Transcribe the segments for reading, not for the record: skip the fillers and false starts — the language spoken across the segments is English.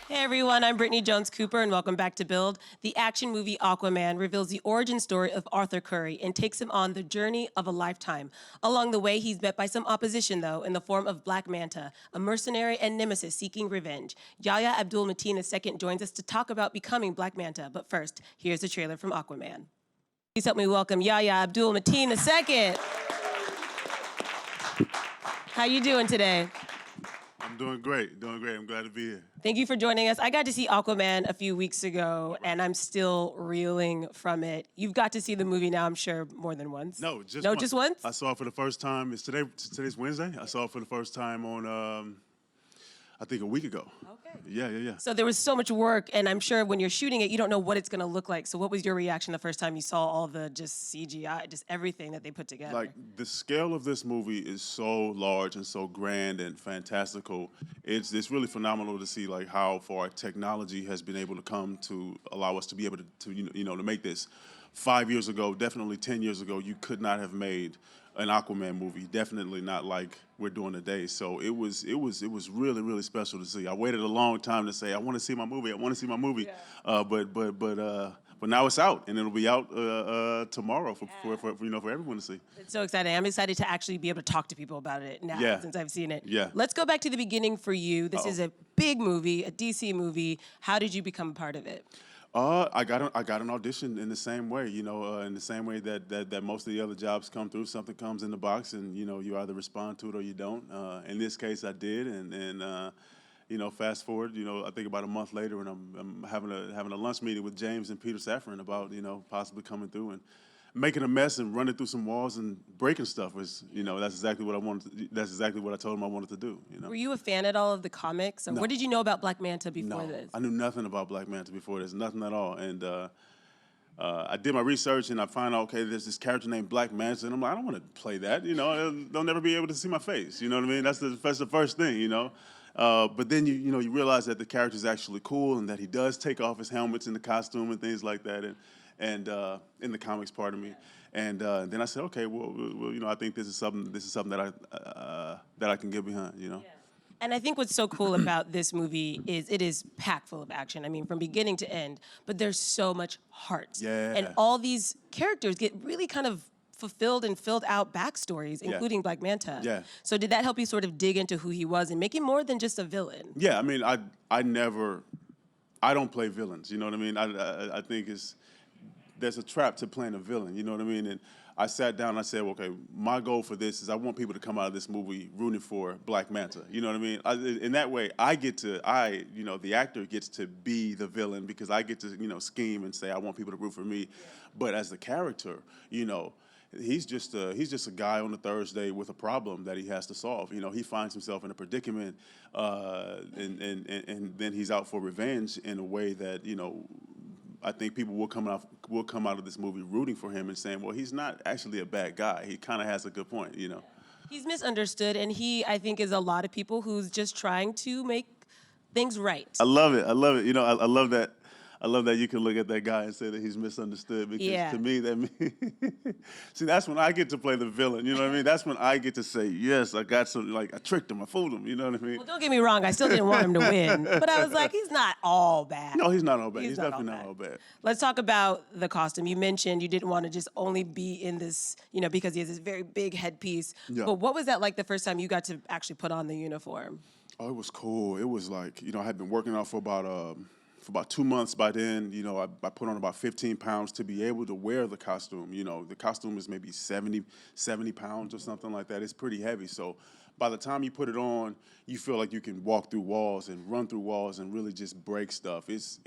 Hey everyone, I'm Brittany Jones-Cooper and welcome back to Build. The action movie Aquaman reveals the origin story of Arthur Curry and takes him on the journey of a lifetime. Along the way, he's met by some opposition though, in the form of Black Manta, a mercenary and nemesis seeking revenge. Yahya Abdul-Mateen II joins us to talk about becoming Black Manta, but first, here's the trailer from Aquaman. Please help me welcome Yahya Abdul-Mateen II. How you doing today? I'm doing great, I'm glad to be here. Thank you for joining us. I got to see Aquaman a few weeks ago, and I'm still reeling from it. You've got to see the movie now, I'm sure, more than once. No, just no, once. just once? I saw it for the first time. Today's Wednesday. I saw it for the first time on, I think a week ago. Okay. Yeah. So there was so much work, and I'm sure when you're shooting it, you don't know what it's going to look like. So what was your reaction the first time you saw all the just CGI, just everything that they put together? Like, the scale of this movie is so large and so grand and fantastical. It's really phenomenal to see like how far technology has been able to come to allow us to be able to make this. 5 years ago, definitely 10 years ago, you could not have made an Aquaman movie. Definitely not like we're doing today. So it was really, really special to see. I waited a long time to say I want to see my movie. Yeah. But now it's out, and it'll be out tomorrow for everyone to see. It's so exciting. I'm excited to actually be able to talk to people about it now since I've seen it. Yeah. Let's go back to the beginning for you. This is a big movie, a DC movie. How did you become a part of it? I got an audition in the same way, in the same way that most of the other jobs come through. Something comes in the box, and you either respond to it or you don't. In this case, I did, and fast forward, I think about a month later, and I'm having a lunch meeting with James and Peter Safran about possibly coming through and making a mess and running through some walls and breaking stuff. That's exactly what I wanted. That's exactly what I told him I wanted to do. Were you a fan at all of the comics? Or No. what did you know about Black Manta before this? I knew nothing about Black Manta before this, nothing at all. And I did my research, and I find out, okay, there's this character named Black Manta, and I'm like, I don't want to play that. They'll never be able to see my face. You know what I mean? That's the first thing. But then you realize that the character is actually cool, and that he does take off his helmets and the costume and things like that, and in the comics, pardon me. And then I said, okay, well, I think this is something that I can get behind. Yeah. And I think what's so cool about this movie is it is packed full of action. I mean, from beginning to end, but there's so much heart. Yeah. And all these characters get really kind of fulfilled and filled out backstories, including Black Manta. Yeah. So did that help you sort of dig into who he was and make him more than just a villain? Yeah, I mean, I don't play villains. You know what I mean? I think there's a trap to playing a villain. You know what I mean? And I sat down and I said, well, okay, my goal for this is I want people to come out of this movie rooting for Black Manta. You know what I mean? In that way, the actor gets to be the villain because I get to, scheme and say I want people to root for me. Yeah. But as the character, he's just a guy on a Thursday with a problem that he has to solve. He finds himself in a predicament, and then he's out for revenge in a way that I think people will come out of this movie rooting for him and saying, well, he's not actually a bad guy. He kind of has a good point. He's misunderstood, and he, I think, is a lot of people who's just trying to make things right. I love it. I love that. I love that you can look at that guy and say that he's misunderstood because to me, that means see, that's when I get to play the villain. You know what I mean? That's when I get to say, yes, I got some, like, I tricked him, I fooled him. You know what I mean? Well, don't get me wrong, I still didn't want him to win, but I was like, he's not all bad. No, he's not all bad. He's definitely not all bad. Let's talk about the costume. You mentioned you didn't want to just only be in this, because he has this very big headpiece. Yeah. But what was that like the first time you got to actually put on the uniform? Oh, it was cool. It was like, I had been working out for about 2 months by then. I put on about 15 pounds to be able to wear the costume. The costume is maybe 70 pounds or something like that. It's pretty heavy. So by the time you put it on, you feel like you can walk through walls and run through walls and really just break stuff. It's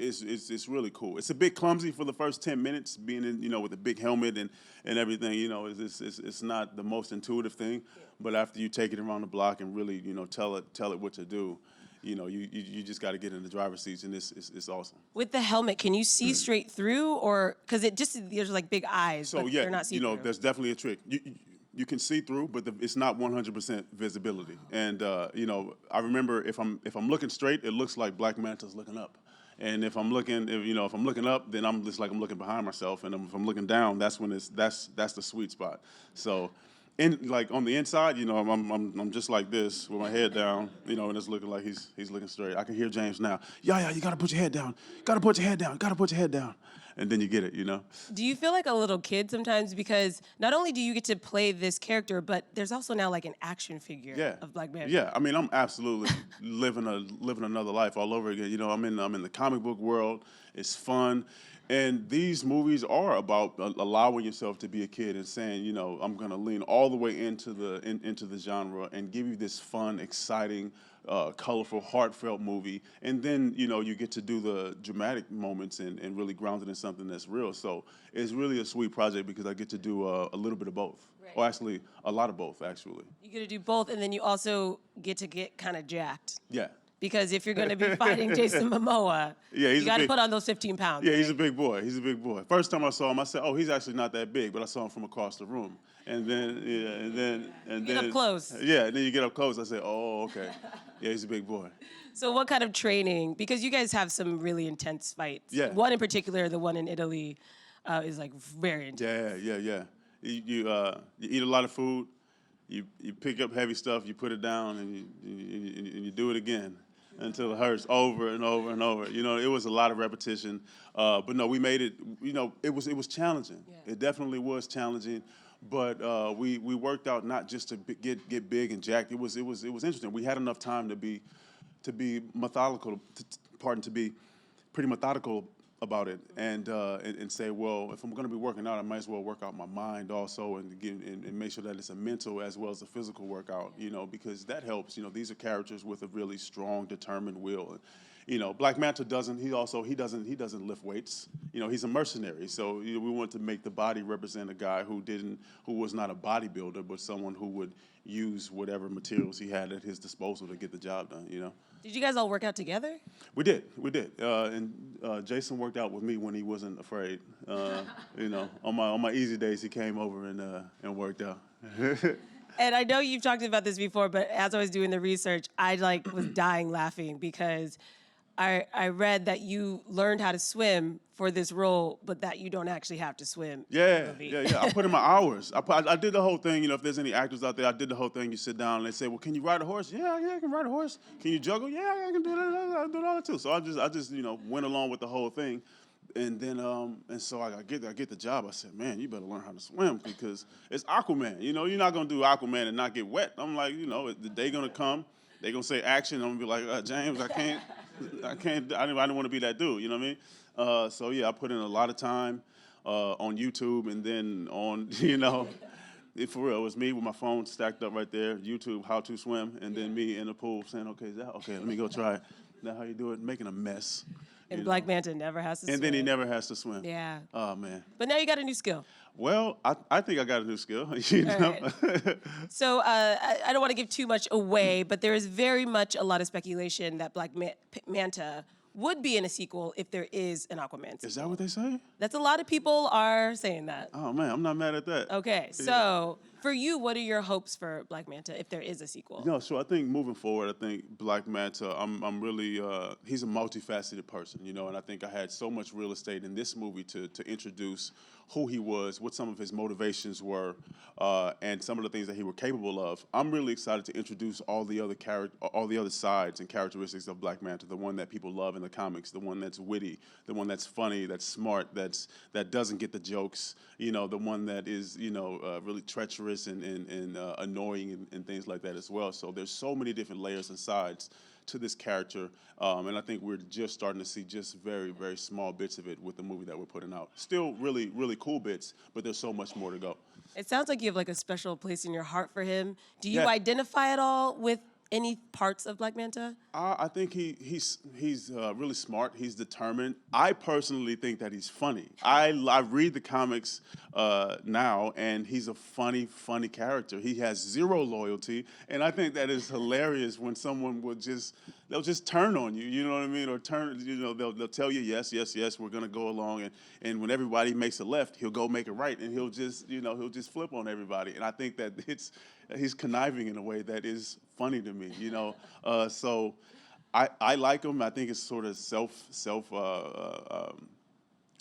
really cool. It's a bit clumsy for the first 10 minutes being in, with a big helmet and everything. It's not the most intuitive thing. Yeah. But after you take it around the block and really, tell it what to do, you just got to get in the driver's seats, and it's awesome. With the helmet, can you see straight through, or because there's like big eyes, so but they're not see-through? There's definitely a trick. You can see through, but it's not 100% visibility. And I remember if I'm looking straight, it looks like Black Manta's looking up. And if I'm looking up, then I'm just like I'm looking behind myself. And if I'm looking down, that's when that's the sweet spot. So like on the inside, you know, I'm just like this with my head down, you know, and it's looking like he's looking straight. I can hear James now. Yeah, you gotta put your head down. Gotta put your head down. Gotta put your head down. And then you get it, you know. Do you feel like a little kid sometimes? Because not only do you get to play this character, but there's also now like an action figure Yeah, of Black Manta. yeah. I mean, I'm absolutely living another life all over again. You know, I'm in the comic book world. It's fun, and these movies are about allowing yourself to be a kid and saying, you know, I'm gonna lean all the way into the genre and give you this fun, exciting, colorful, heartfelt movie, and then you know you get to do the dramatic moments and really ground it in something that's real. So it's really a sweet project because I get to do a little bit of both. Right. Or actually, a lot of both, actually. You get to do both, and then you also get to get kind of jacked. Yeah. Because if you're going to be fighting Jason Momoa, Yeah, he's you got to big- put on those 15 pounds. Yeah, right? he's a big boy. He's a big boy. First time I saw him, I said, "Oh, he's actually not that big," but I saw him from across the room. And then, Get up close. Yeah, and then you get up close. I said, "Oh, okay. Yeah, he's a big boy." So what kind of training? Because you guys have some really intense fights. Yeah. One in particular, the one in Italy, is like very intense. Yeah. You eat a lot of food. You pick up heavy stuff. You put it down, and you do it again until it hurts over and over and over. You know, it was a lot of repetition. But no, we made it. You know, it was challenging. Yeah. It definitely was challenging. But we worked out not just to get big and jacked. It was interesting. We had enough time to be methodical. To be pretty methodical about it and say, well, if I'm going to be working out, I might as well work out my mind also and make sure that it's a mental as well as a physical workout, you know, because that helps. You know, these are characters with a really strong, determined will. You know, Black Manta doesn't lift weights. You know, he's a mercenary. So you know, we want to make the body represent a guy who was not a bodybuilder, but someone who would use whatever materials he had at his disposal to get the job done. You know. Did you guys all work out together? We did. And Jason worked out with me when he wasn't afraid. You know, on my easy days, he came over and worked out. And I know you've talked about this before, but as I was doing the research, I was dying laughing because I read that you learned how to swim for this role, but that you don't actually have to swim. Yeah. I put in my hours. I did the whole thing. You know, if there's any actors out there, I did the whole thing. You sit down and they say, "Well, can you ride a horse?" Yeah, I can ride a horse. Can you juggle? Yeah, I can do that. I do all that too. So I just you know went along with the whole thing, and then and so I get the job. I said, "Man, you better learn how to swim because it's Aquaman. You know, you're not gonna do Aquaman and not get wet." I'm like, you know, the day gonna come. They gonna say action. I'm gonna be like, James, I can't. I didn't want to be that dude. You know what I mean? So yeah, I put in a lot of time on YouTube, and then on you know, for real, it was me with my phone stacked up right there. YouTube, how to swim, and then me in the pool saying, "Okay, let me go try it." That's how you do it, making a mess. And Black Manta never has to swim. And then he never has to swim. Yeah. Oh man. But now you got a new skill. Well, I think I got a new skill. You know. Right. So I don't want to give too much away, but there is very much a lot of speculation that Black Manta would be in a sequel if there is an Aquaman sequel. Is that what they say? That's a lot of people are saying that. Oh man, I'm not mad at that. Okay, so for you, what are your hopes for Black Manta if there is a sequel? No, so I think moving forward, I think Black Manta, I'm really, he's a multifaceted person, you know, and I think I had so much real estate in this movie to introduce who he was, what some of his motivations were, and some of the things that he were capable of. I'm really excited to introduce all the other sides and characteristics of Black Manta, the one that people love in the comics, the one that's witty, the one that's funny, that's smart, that doesn't get the jokes, you know, the one that is, you know, really treacherous and annoying and things like that as well. So there's so many different layers and sides to this character, and I think we're just starting to see just very, very small bits of it with the movie that we're putting out. Still really, really cool bits, but there's so much more to go. It sounds like you have like a special place in your heart for him. Do you Yeah. identify at all with any parts of Black Manta? I think he's really smart. He's determined. I personally think that he's funny. I read the comics now, and he's a funny character. He has zero loyalty, and I think that is hilarious when someone they'll just turn on you. You know what I mean? Or they'll tell you yes, we're gonna go along, and when everybody makes a left, he'll go make a right, and he'll just flip on everybody. And I think that he's conniving in a way that is funny to me, you know. So I like him. I think it's sort of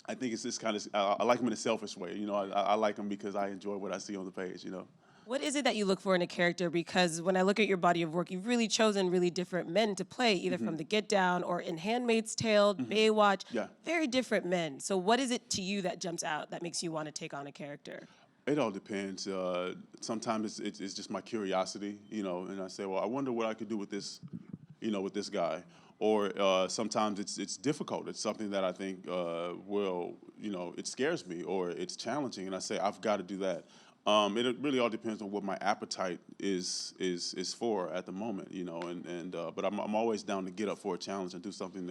I think it's this kind of. I like him in a selfish way, you know. I like him because I enjoy what I see on the page, you know. What is it that you look for in a character? Because when I look at your body of work, you've really chosen really different men to play, either from The Get Down or in Handmaid's Tale, Baywatch. Yeah. Very different men. So what is it to you that jumps out that makes you want to take on a character? It all depends. Sometimes it's just my curiosity, and I say, well, I wonder what I could do with this, with this guy. Or sometimes it's difficult. It's something that I think it scares me or it's challenging, and I say I've got to do that. It really all depends on what my appetite is for at the moment, but I'm always down to get up for a challenge and do something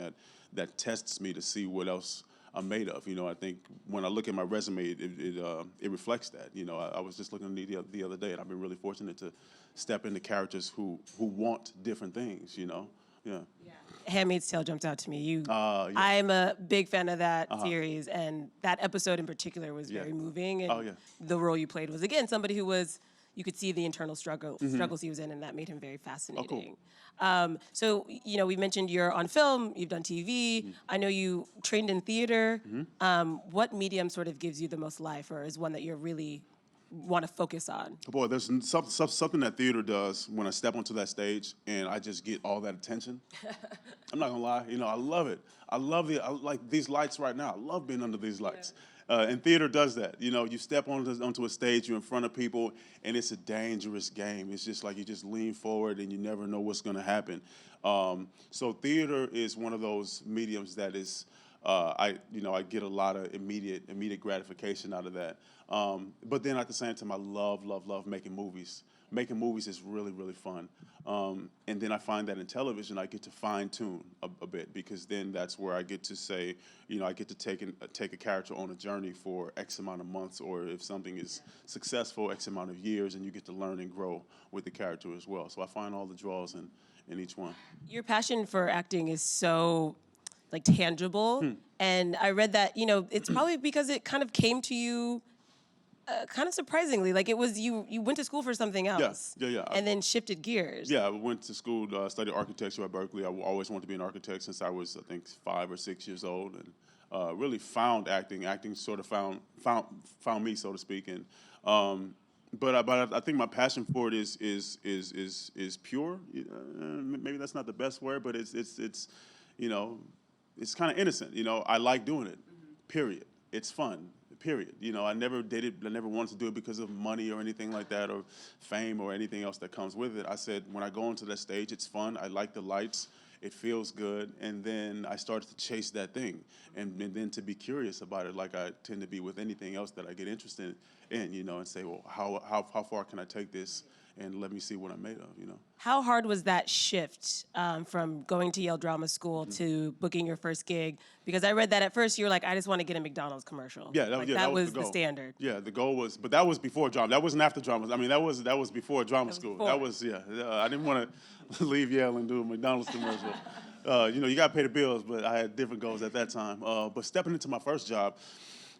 that tests me to see what else I'm made of. I think when I look at my resume, it reflects that. I was just looking at the other day, and I've been really fortunate to step into characters who want different things. Yeah. Handmaid's Tale jumped out to me. Yeah. I'm a big fan of that series, and that episode in particular was very moving. And Oh, yeah. the role you played was, again, somebody who was, you could see the internal struggles he was in, and that made him very fascinating. So, we mentioned you're on film, you've done TV. I know you trained in theater. What medium sort of gives you the most life, or is one that you're really want to focus on? Boy, there's something that theater does when I step onto that stage and I just get all that attention. I'm not gonna lie, I love it. I like these lights right now. I love being under these lights. And theater does that. You step onto a stage, you're in front of people, and it's a dangerous game. It's just like you just lean forward and you never know what's gonna happen. So theater is one of those mediums that is, I get a lot of immediate gratification out of that. But then at the same time, I love making movies. Making movies is really, really fun. And then I find that in television, I get to fine tune a bit, because then that's where I get to say, I get to take a character on a journey for X amount of months, or if something is successful, X amount of years, and you get to learn and grow with the character as well. So I find all the draws in each one. Your passion for acting is so tangible, and I read that it's probably because it kind of came to you kind of surprisingly. Like, it was you went to school for something else, Yeah. and then shifted gears. Yeah, I went to school, studied architecture at Berkeley. I always wanted to be an architect since I was, I think, 5 or 6 years old, and really found acting. Acting sort of found me, so to speak. And but I think my passion for it is pure. Maybe that's not the best word, but it's kind of innocent. I like doing it. Period. It's fun. Period. I never did it. I never wanted to do it because of money or anything like that, or fame or anything else that comes with it. I said, when I go onto that stage, it's fun. I like the lights. It feels good. And then I started to chase that thing, and then to be curious about it, like I tend to be with anything else that I get interested in, and say, well, how far can I take this, and let me see what I'm made of, How hard was that shift from going to Yale Drama School to booking your first gig? Because I read that at first you were like, I just want to get a McDonald's commercial. Yeah, that was the the goal. standard. Yeah, the goal was, but that was before drama. That wasn't after drama. I mean, that was before drama school. before. That was, I didn't want to leave Yale and do a McDonald's commercial. You got to pay the bills, but I had different goals at that time. But stepping into my first job,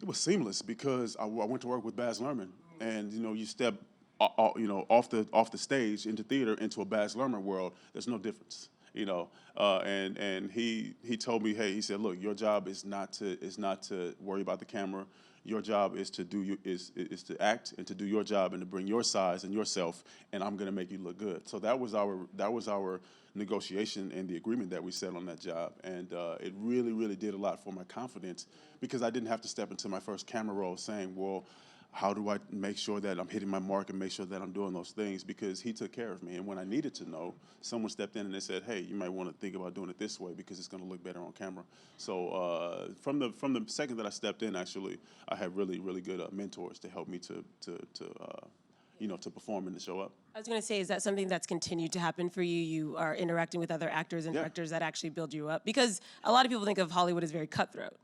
it was seamless, because I went to work with Baz Luhrmann, and you step off the stage into theater, into a Baz Luhrmann world. There's no difference. And he told me, hey, he said, look, your job is not to worry about the camera. Your job is to is to act and to do your job and to bring your size and yourself, and I'm gonna make you look good. So that was our negotiation and the agreement that we set on that job, and it really did a lot for my confidence, because I didn't have to step into my first camera role saying, well, how do I make sure that I'm hitting my mark and make sure that I'm doing those things? Because he took care of me. And when I needed to know, someone stepped in and they said, hey, you might want to think about doing it this way because it's going to look better on camera. So from the second that I stepped in, actually, I had really good mentors to help me to perform and to show up. I was going to say, is that something that's continued to happen for you? You are interacting with other actors and directors that actually build you up? Because a lot of people think of Hollywood as very cutthroat.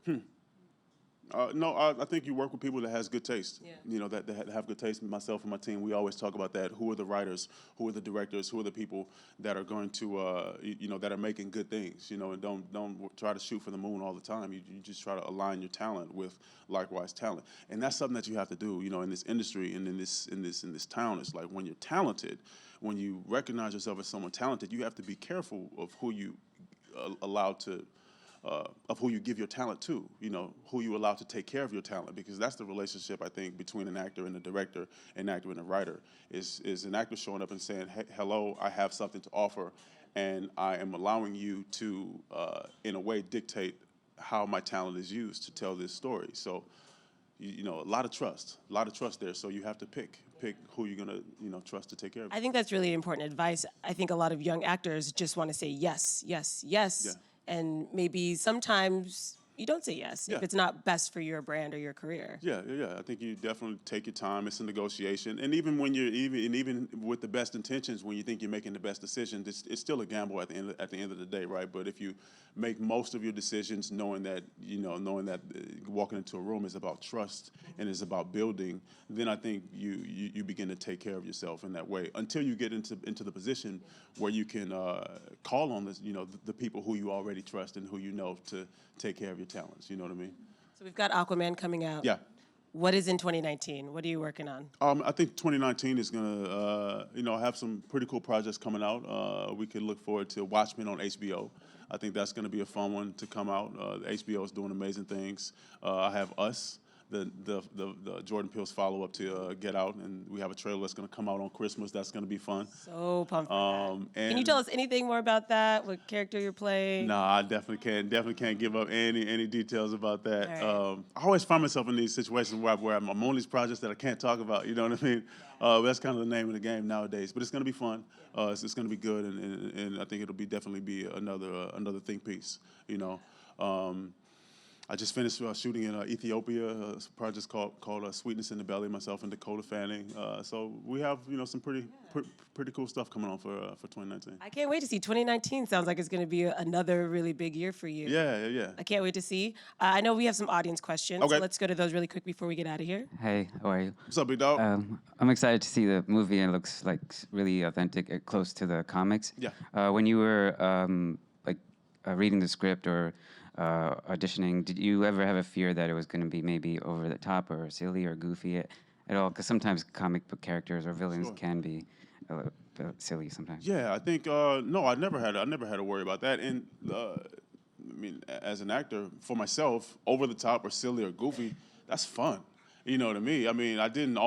No, I think you work with people that has good taste. Yeah. That have good taste. Myself and my team, we always talk about that. Who are the writers? Who are the directors? Who are the people that are going to, that are making good things? And don't try to shoot for the moon all the time. You just try to align your talent with likewise talent, and that's something that you have to do. In this industry and in this town, it's like when you're talented, when you recognize yourself as someone talented, you have to be careful of who you allow to of who you give your talent to, you know, who you allow to take care of your talent, because that's the relationship, I think, between an actor and a director, an actor and a writer, is an actor showing up and saying, hey, hello, I have something to offer, and I am allowing you to, in a way, dictate how my talent is used to tell this story. So, you know, a lot of trust there. So you have to pick who you're gonna, you know, trust to take care of you. I think that's really important advice. I think a lot of young actors just want to say yes, yes, yes. Yeah. And maybe sometimes you don't say yes Yeah. if it's not best for your brand or your career. Yeah. I think you definitely take your time. It's a negotiation, and even when you're even with the best intentions, when you think you're making the best decision, it's still a gamble at the end of the day, right? But if you make most of your decisions knowing that walking into a room is about trust and is about building, then I think you begin to take care of yourself in that way until you get into the position where you can call on the people who you already trust and who you know to take care of your talents. You know what I mean? So we've got Aquaman coming out. Yeah. What is in 2019? What are you working on? I think 2019 is gonna, have some pretty cool projects coming out. We can look forward to Watchmen on HBO. I think that's gonna be a fun one to come out. HBO is doing amazing things. I have Us, the Jordan Peele's follow-up to Get Out, and we have a trailer that's gonna come out on Christmas. That's gonna be fun. So pumped for that. Can you tell us anything more about that? What character you're playing? No, I definitely can't give up any details about that. Right. I always find myself in these situations where I'm on these projects that I can't talk about. You know what I mean? That's kind of the name of the game nowadays. But it's going to be fun. It's going to be good, and I think it'll definitely be another think piece. You know. I just finished shooting in Ethiopia, a project called Sweetness in the Belly, myself and Dakota Fanning. So we have, some pretty cool stuff coming on for 2019. I can't wait to see. 2019 sounds like it's going to be another really big year for you. Yeah. I can't wait to see. I know we have some audience questions, Okay. so let's go to those really quick before we get out of here. Hey, how are you? What's up, big dog? I'm excited to see the movie, and it looks like really authentic, close to the comics. Yeah. When you were reading the script or auditioning, did you ever have a fear that it was going to be maybe over the top or silly or goofy at all? Because sometimes comic book characters or villains can be a little bit silly sometimes. Yeah, I think no, I never had to worry about that. And I mean, as an actor, for myself, over the top or silly or goofy, that's fun. You know what I mean? I mean, I didn't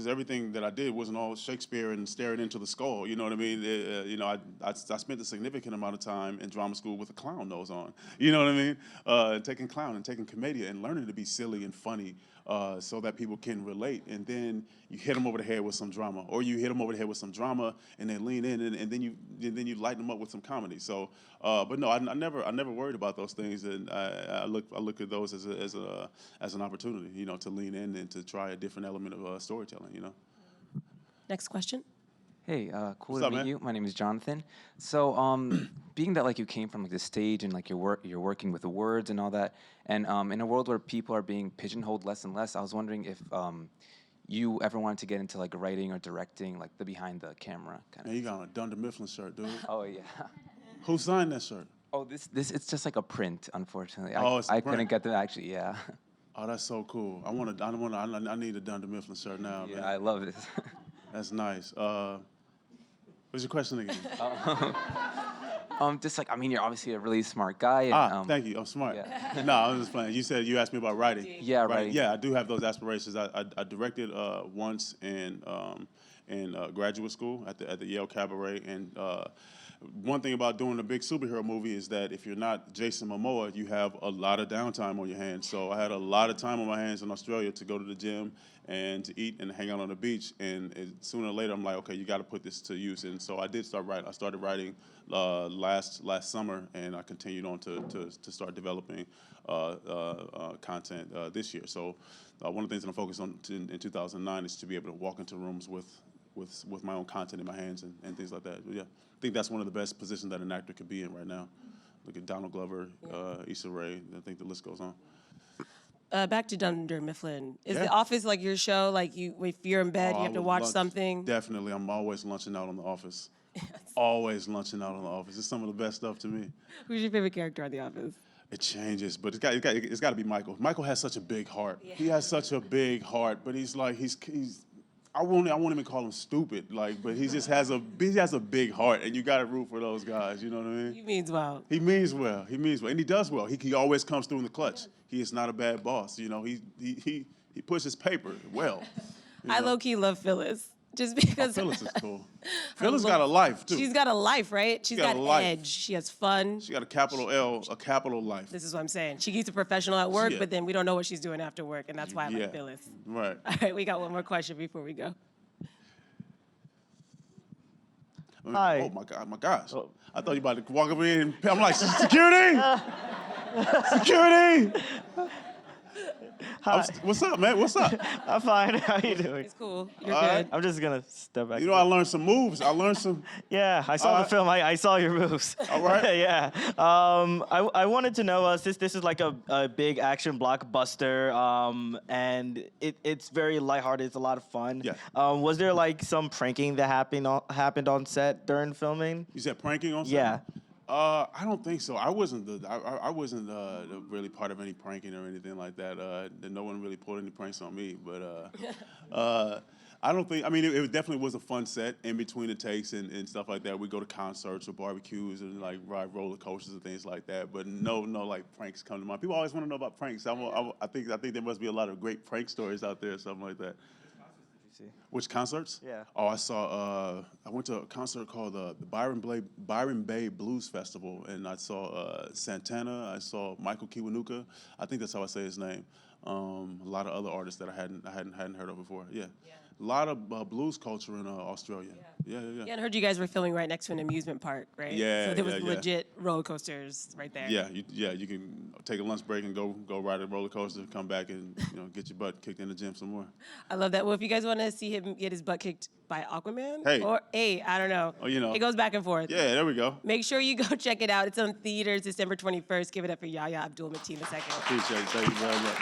everything that I did wasn't all Shakespeare and staring into the skull. You know what I mean? I spent a significant amount of time in drama school with a clown nose on. You know what I mean? Taking clown and taking commedia and learning to be silly and funny so that people can relate. And then you hit them over the head with some drama, or you hit them over the head with some drama and then lean in and then you lighten them up with some comedy. So, but no, I never worried about those things, and I look at those as an opportunity, to lean in and to try a different element of storytelling. Next question. Hey, cool What's to up, meet man? you. My name is Jonathan. So, being that you came from the stage and you're working with the words and all that, and in a world where people are being pigeonholed less and less, I was wondering if you ever wanted to get into writing or directing, the behind the camera kind Man, you got on a Dunder Mifflin shirt, dude. Oh yeah. Who signed that shirt? Oh, this it's just like a print, unfortunately. Oh, it's a I print. couldn't get them actually. Yeah. Oh, that's so cool. I need a Dunder Mifflin shirt now, Yeah, man. I love this. That's nice. What's your question again? You're obviously a really smart guy. And, Thank you. I'm smart. Yeah. No, I'm just playing. You asked me about writing. Yeah, right? writing. Yeah, I do have those aspirations. I directed once in graduate school at the Yale Cabaret, and one thing about doing a big superhero movie is that if you're not Jason Momoa, you have a lot of downtime on your hands. So I had a lot of time on my hands in Australia to go to the gym and to eat and hang out on the beach. And sooner or later, I'm like, okay, you got to put this to use. And so I did start writing. I started writing last summer, and I continued on to start developing content this year. So one of the things that I'm focused on in 2009 is to be able to walk into rooms with my own content in my hands and things like that. But yeah, I think that's one of the best positions that an actor could be in right now. Look at Donald Glover, Issa Rae. I think the list goes on. Back to Dunder Mifflin. Is Yeah. The Office like your show? If you're in bed, Oh, you I have to would watch lunch. something? Definitely, I'm always lunching out on The Office. Always lunching out on The Office. It's some of the best stuff to me. Who's your favorite character on The Office? It changes, but it's got to be Michael. Michael has such a big heart. He has such a big heart, but he's I won't even call him stupid, like, but he has a big heart, and you got to root for those guys. You know what I mean? He means well. He means well. He means well, and he does well. He always comes through in the clutch. He is not a bad boss. You know, he pushes paper well. I low key love Phyllis. Just because Phyllis is cool. Phyllis got a life too. She's got a life, right? She's got a life. edge. She has fun. She got a capital L, a capital life. This is what I'm saying. She keeps a professional at work, Yeah. but then we don't know what she's doing after work, and that's why I like Phyllis. Right. All right, we got one more question before we go. Hi. Oh my gosh. I thought you about to walk up in and I'm like, security! Security! Hi. What's up, man? What's up? I'm fine. How you doing? It's cool. You're All good. right. I'm just gonna step back. You know, I learned some moves. I learned some. Yeah, I saw All the right. film. I saw your moves. All right. Yeah. I wanted to know, since this is like a big action blockbuster, and it's very lighthearted. It's a lot of fun. Yeah. Was there like some pranking that happened on set during filming? You said pranking on set? Yeah. I don't think so. I wasn't really part of any pranking or anything like that. No one really pulled any pranks on me. But I don't think. I mean, it definitely was a fun set in between the takes and stuff like that. We go to concerts or barbecues and like ride roller coasters and things like that. But no like pranks come to mind. People always want to know about pranks. I think there must be a lot of great prank stories out there or something like that. Which concerts? Yeah. Oh, I went to a concert called the Byron Bay Blues Festival, and I saw Santana. I saw Michael Kiwanuka. I think that's how I say his name. A lot of other artists that I hadn't heard of before. Yeah. A lot of blues culture in Australia. Yeah, Yeah, and I heard you guys were filming right next to an amusement park, right? Yeah, So there was yeah. legit roller coasters right there. Yeah, you can take a lunch break and go ride a roller coaster, come back and get your butt kicked in the gym some more. I love that. Well, if you guys want to see him get his butt kicked by Aquaman, Hey. I don't know. Oh, you know. It goes back and forth. Yeah, there we go. Make sure you go check it out. It's on theaters December 21st. Give it up for Yahya Abdul-Mateen II. Appreciate it. Thank you very much.